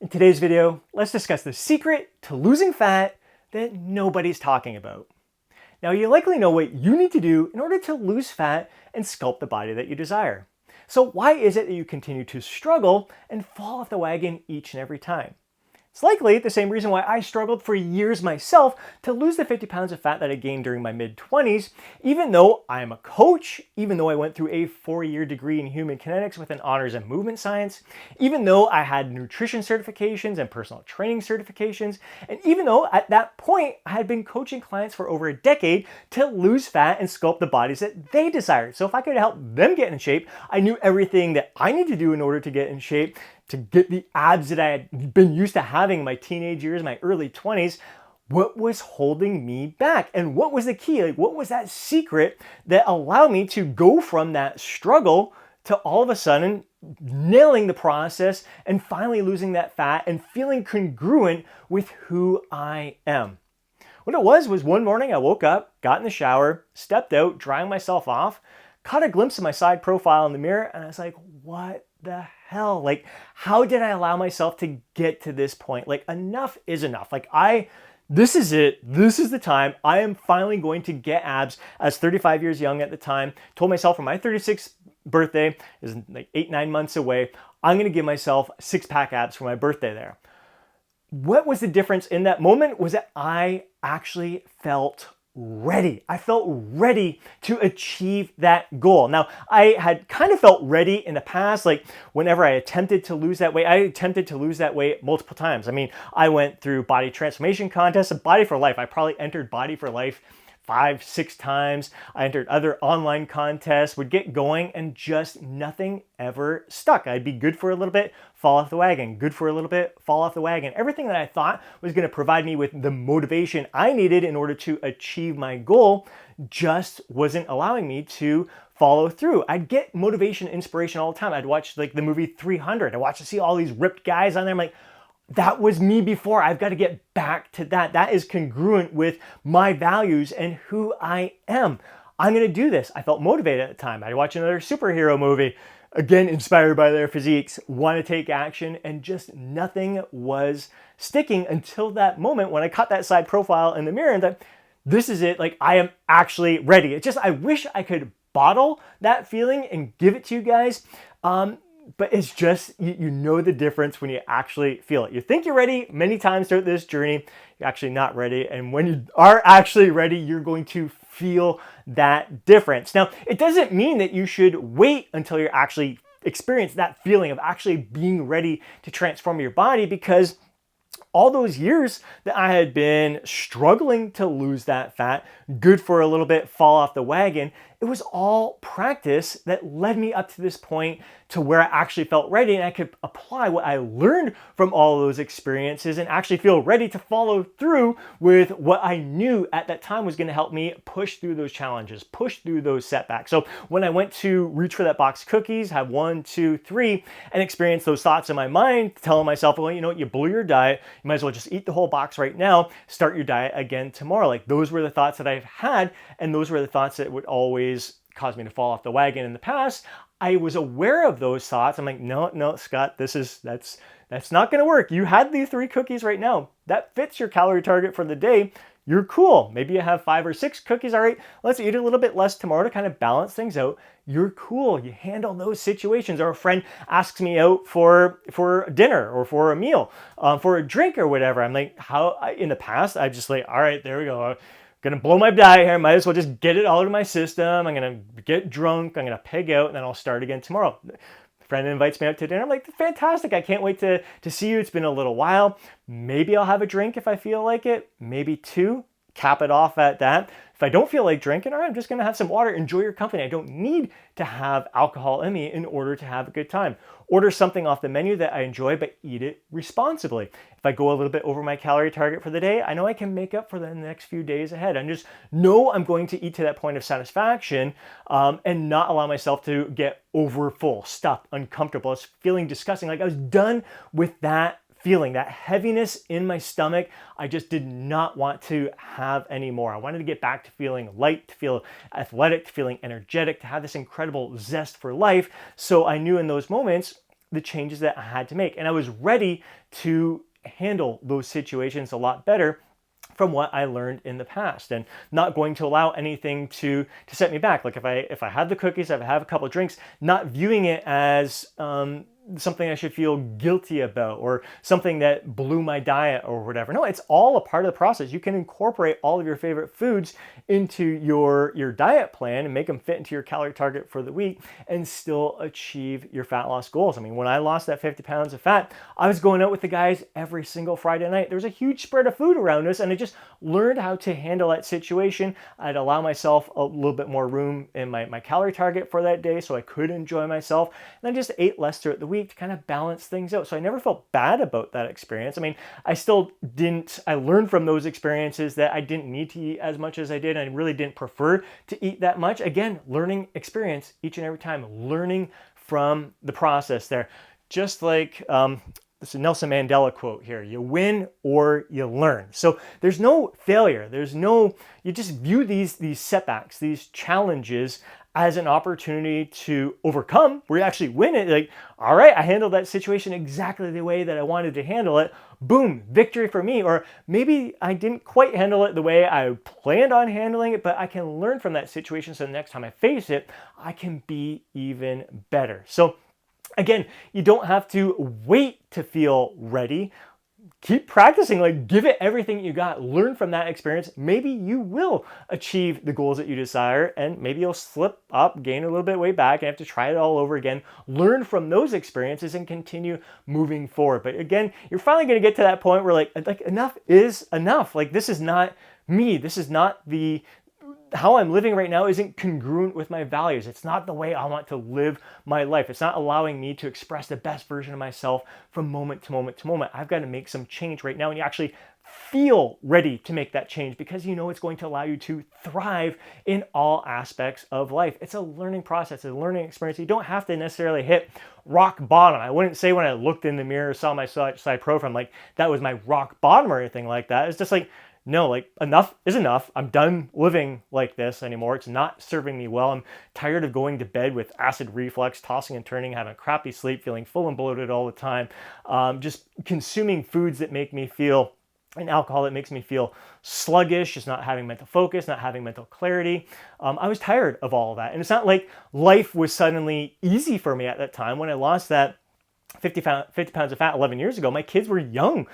In today's video, let's discuss the secret to losing fat that nobody's talking about. Now, you likely know what you need to do in order to lose fat and sculpt the body that you desire. So why is it that you continue to struggle and fall off the wagon each and every time? It's likely the same reason why I struggled for years myself to lose the 50 pounds of fat that I gained during my mid-20s, even though I am a coach, even though I went through a 4-year degree in human kinetics with an honors in movement science, even though I had nutrition certifications and personal training certifications, and even though at that point I had been coaching clients for over a decade to lose fat and sculpt the bodies that they desired. So if I could help them get in shape, I knew everything that I need to do in order to get in shape to get the abs that I had been used to having in my teenage years, my early 20s. What was holding me back? And what was the key? What was that secret that allowed me to go from that struggle to all of a sudden nailing the process and finally losing that fat and feeling congruent with who I am? What it was one morning I woke up, got in the shower, stepped out, drying myself off, caught a glimpse of my side profile in the mirror, and I was like, what the hell? How did I allow myself to get to this point? Enough is enough. This is it. This is the time. I am finally going to get abs. I was 35 years young at the time. Told myself for my 36th birthday, is 8-9 months away, I'm going to give myself 6-pack abs for my birthday there. What was the difference in that moment was that I actually felt ready. I felt ready to achieve that goal. Now, I had kind of felt ready in the past, whenever I attempted to lose that weight. I attempted to lose that weight multiple times. I went through body transformation contests, Body for Life. I probably entered Body for Life 5-6 times. I entered other online contests, would get going, and just nothing ever stuck. I'd be good for a little bit, fall off the wagon, good for a little bit, fall off the wagon. Everything that I thought was going to provide me with the motivation I needed in order to achieve my goal just wasn't allowing me to follow through. I'd get motivation, inspiration all the time. I'd watch the movie 300. I watched to see all these ripped guys on there. I'm like, that was me before. I've got to get back to that. That is congruent with my values and who I am. I'm going to do this. I felt motivated at the time. I'd watch another superhero movie, again, inspired by their physiques, want to take action, and just nothing was sticking until that moment when I caught that side profile in the mirror and thought, this is it. I am actually ready. It's just, I wish I could bottle that feeling and give it to you guys. But it's just, you know the difference when you actually feel it. You think you're ready many times throughout this journey, you're actually not ready. And when you are actually ready, you're going to feel that difference. Now, it doesn't mean that you should wait until you actually experience that feeling of actually being ready to transform your body, because all those years that I had been struggling to lose that fat, good for a little bit, fall off the wagon, it was all practice that led me up to this point to where I actually felt ready and I could apply what I learned from all those experiences and actually feel ready to follow through with what I knew at that time was going to help me push through those challenges, push through those setbacks. So when I went to reach for that box of cookies, have 1, 2, 3, and experience those thoughts in my mind, telling myself, well, you know what, you blew your diet, you might as well just eat the whole box right now, start your diet again tomorrow. Those were the thoughts that I've had, and those were the thoughts that would always cause me to fall off the wagon in the past. I was aware of those thoughts. I'm like, no, Scott, that's not going to work. You had these 3 cookies right now. That fits your calorie target for the day. You're cool. Maybe you have 5 or 6 cookies. All right, let's eat a little bit less tomorrow to kind of balance things out. You're cool. You handle those situations. Or a friend asks me out for dinner or for a meal, for a drink or whatever. I'm like, in the past, I just all right, there we go. Gonna blow my diet here. Might as well just get it all out of my system. I'm gonna get drunk. I'm gonna peg out, and then I'll start again tomorrow. A friend invites me out to dinner. I'm like, fantastic. I can't wait to see you. It's been a little while. Maybe I'll have a drink if I feel like it. Maybe 2. Cap it off at that. If I don't feel like drinking, all right, I'm just going to have some water, enjoy your company. I don't need to have alcohol in me in order to have a good time. Order something off the menu that I enjoy, but eat it responsibly. If I go a little bit over my calorie target for the day, I know I can make up for the next few days ahead. I just know I'm going to eat to that point of satisfaction and not allow myself to get over full, stuffed, uncomfortable. It's feeling disgusting. I was done with that feeling, that heaviness in my stomach. I just did not want to have anymore. I wanted to get back to feeling light, to feel athletic, to feeling energetic, to have this incredible zest for life. So I knew in those moments, the changes that I had to make. And I was ready to handle those situations a lot better from what I learned in the past, and not going to allow anything to set me back. Like if I have the cookies, if I have a couple of drinks, not viewing it as something I should feel guilty about or something that blew my diet or whatever. No, it's all a part of the process. You can incorporate all of your favorite foods into your diet plan and make them fit into your calorie target for the week and still achieve your fat loss goals. I mean, when I lost that 50 pounds of fat, I was going out with the guys every single Friday night. There was a huge spread of food around us, and I just learned how to handle that situation. I'd allow myself a little bit more room in my calorie target for that day so I could enjoy myself. And I just ate less throughout the week to kind of balance things out. So I never felt bad about that experience. I mean, I learned from those experiences that I didn't need to eat as much as I did. And I really didn't prefer to eat that much. Again, learning experience each and every time, learning from the process there. Just like this is a Nelson Mandela quote here: you win or you learn. So there's no failure. You just view these setbacks, these challenges as an opportunity to overcome, where you actually win it. Like, all right, I handled that situation exactly the way that I wanted to handle it. Boom, victory for me. Or maybe I didn't quite handle it the way I planned on handling it, but I can learn from that situation so the next time I face it, I can be even better. So again, you don't have to wait to feel ready. Keep practicing, like give it everything you got. Learn from that experience. Maybe you will achieve the goals that you desire, and maybe you'll slip up, gain a little bit of weight back, and have to try it all over again. Learn from those experiences and continue moving forward. But again, you're finally going to get to that point where like enough is enough. Like, this is not me. This is not how I'm living right now isn't congruent with my values. It's not the way I want to live my life. It's not allowing me to express the best version of myself from moment to moment to moment. I've got to make some change right now. And you actually feel ready to make that change because you know it's going to allow you to thrive in all aspects of life. It's a learning process, a learning experience. You don't have to necessarily hit rock bottom. I wouldn't say when I looked in the mirror, saw my side profile, like that was my rock bottom or anything like that. It's just like, no, like enough is enough. I'm done living like this anymore. It's not serving me well. I'm tired of going to bed with acid reflux, tossing and turning, having crappy sleep, feeling full and bloated all the time, just consuming foods that make me feel, and alcohol that makes me feel sluggish, just not having mental focus, not having mental clarity. I was tired of all of that. And it's not like life was suddenly easy for me at that time. When I lost that 50 pounds of fat 11 years ago, my kids were young.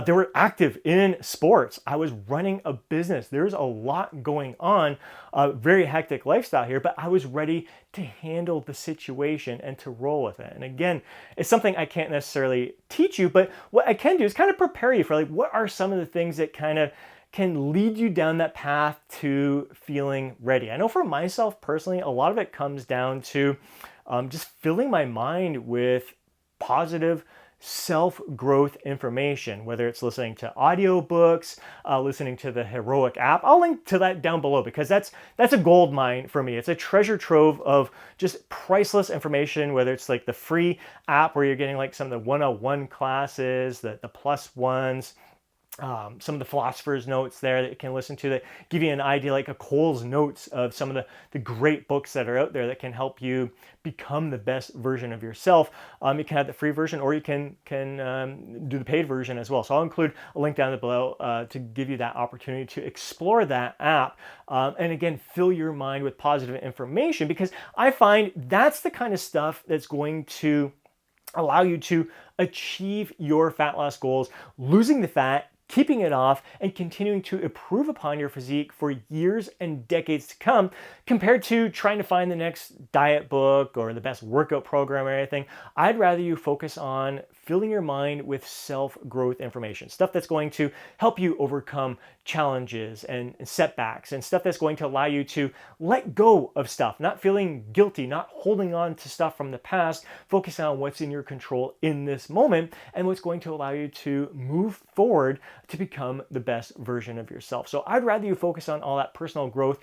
They were active in sports. I was running a business. There's a lot going on, a very hectic lifestyle here, but I was ready to handle the situation and to roll with it. And again, it's something I can't necessarily teach you, but what I can do is kind of prepare you for like, what are some of the things that kind of can lead you down that path to feeling ready. I know for myself personally, a lot of it comes down to just filling my mind with positive self-growth information, whether it's listening to audiobooks, listening to the Heroic app. I'll link to that down below because that's a gold mine for me. It's a treasure trove of just priceless information, whether it's like the free app where you're getting like some of the 101 classes, the plus ones, some of the philosopher's notes there that you can listen to that give you an idea, like a Cole's notes of some of the great books that are out there that can help you become the best version of yourself. You can have the free version, or you can do the paid version as well. So I'll include a link down below to give you that opportunity to explore that app. And again, fill your mind with positive information, because I find that's the kind of stuff that's going to allow you to achieve your fat loss goals, losing the fat, keeping it off, and continuing to improve upon your physique for years and decades to come, compared to trying to find the next diet book or the best workout program or anything. I'd rather you focus on filling your mind with self-growth information, stuff that's going to help you overcome challenges and setbacks, and stuff that's going to allow you to let go of stuff, not feeling guilty, not holding on to stuff from the past, focusing on what's in your control in this moment, and what's going to allow you to move forward to become the best version of yourself. So I'd rather you focus on all that personal growth,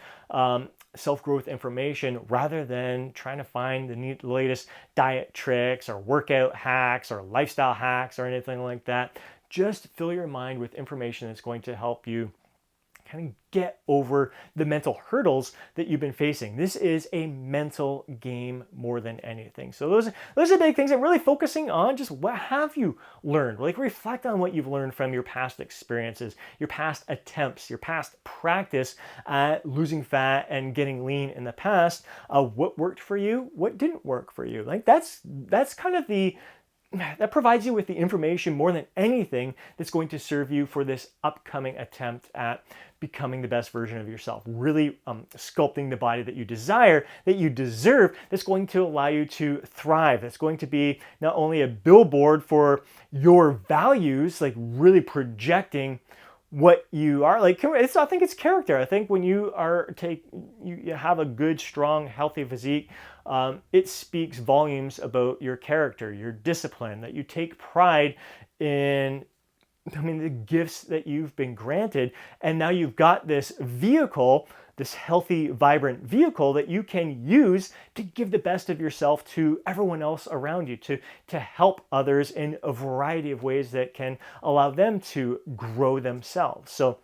self-growth information, rather than trying to find the latest diet tricks or workout hacks or lifestyle hacks or anything like that. Just fill your mind with information that's going to help you kind of get over the mental hurdles that you've been facing. This is a mental game more than anything. So those are big things, and really focusing on just what have you learned. Like, reflect on what you've learned from your past experiences, your past attempts, your past practice at losing fat and getting lean in the past. What worked for you, what didn't work for you. Like, that's kind of that provides you with the information more than anything that's going to serve you for this upcoming attempt at becoming the best version of yourself, really sculpting the body that you desire, that you deserve, that's going to allow you to thrive. That's going to be not only a billboard for your values, like really projecting what you are. Like, I think it's character. I think when you have a good, strong, healthy physique, it speaks volumes about your character, your discipline, that you take pride in, the gifts that you've been granted. And now you've got this vehicle, this healthy, vibrant vehicle that you can use to give the best of yourself to everyone else around you, to help others in a variety of ways that can allow them to grow themselves. So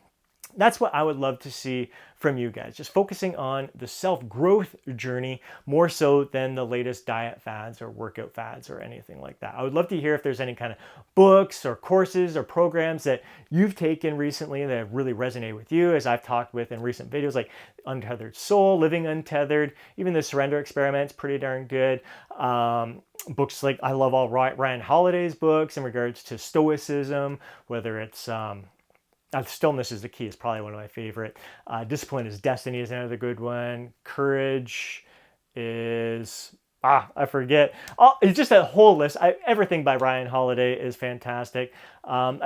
that's what I would love to see from you guys, just focusing on the self-growth journey more so than the latest diet fads or workout fads or anything like that. I would love to hear if there's any kind of books or courses or programs that you've taken recently that have really resonated with you, as I've talked with in recent videos, like Untethered Soul, Living Untethered, even the Surrender Experiment's pretty darn good. Books like, I love all Ryan Holiday's books in regards to stoicism, whether it's Stillness is the Key is probably one of my favorite. Discipline is Destiny is another good one. Courage is, I forget. It's just a whole list. Everything by Ryan Holiday is fantastic. I'm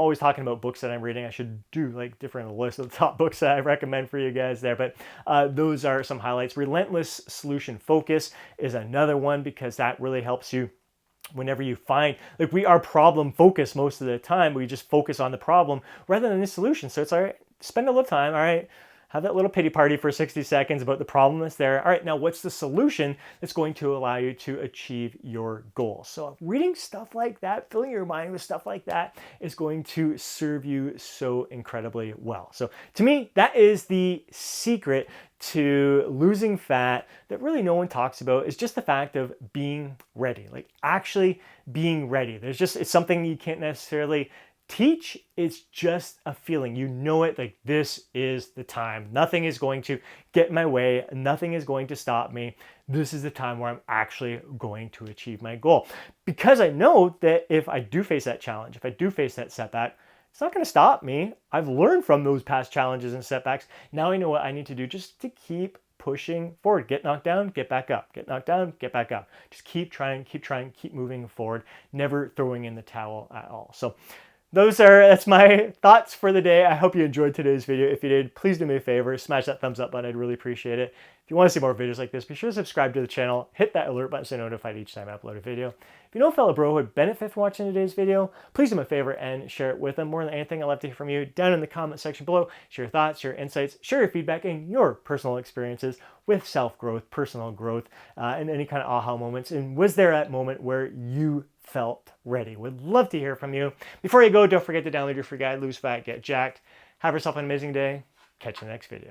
always talking about books that I'm reading. I should do like different lists of the top books that I recommend for you guys there. But those are some highlights. Relentless Solution Focus is another one, because that really helps you whenever you find, like, we are problem focused most of the time. We just focus on the problem rather than the solution. So it's all right, spend a little time, all right, have that little pity party for 60 seconds about the problem that's there. All right, now what's the solution that's going to allow you to achieve your goal? So reading stuff like that, filling your mind with stuff like that, is going to serve you so incredibly well. So to me, that is the secret to losing fat that really no one talks about, is just the fact of being ready, like actually being ready. It's something you can't necessarily teach. It's just a feeling. You know it, like, this is the time. Nothing is going to get in my way. Nothing is going to stop me. This is the time where I'm actually going to achieve my goal. Because I know that if I do face that challenge, if I do face that setback, it's not going to stop me. I've learned from those past challenges and setbacks. Now I know what I need to do just to keep pushing forward. Get knocked down, get back up. Get knocked down, get back up. Just keep trying, keep moving forward, never throwing in the towel at all. So that's my thoughts for the day. I hope you enjoyed today's video. If you did, please do me a favor, smash that thumbs up button. I'd really appreciate it. If you want to see more videos like this, be sure to subscribe to the channel, hit that alert button so you're notified each time I upload a video. If you know a fellow bro who would benefit from watching today's video, please do me a favor and share it with them. More than anything, I'd love to hear from you down in the comment section below. Share your thoughts, share your insights, share your feedback, and your personal experiences with self-growth, personal growth, and any kind of aha moments. And was there that moment where you felt ready? Would love to hear from you. Before you go, don't forget to download your free guide, Lose Fat, Get Jacked. Have yourself an amazing day. Catch you in the next video.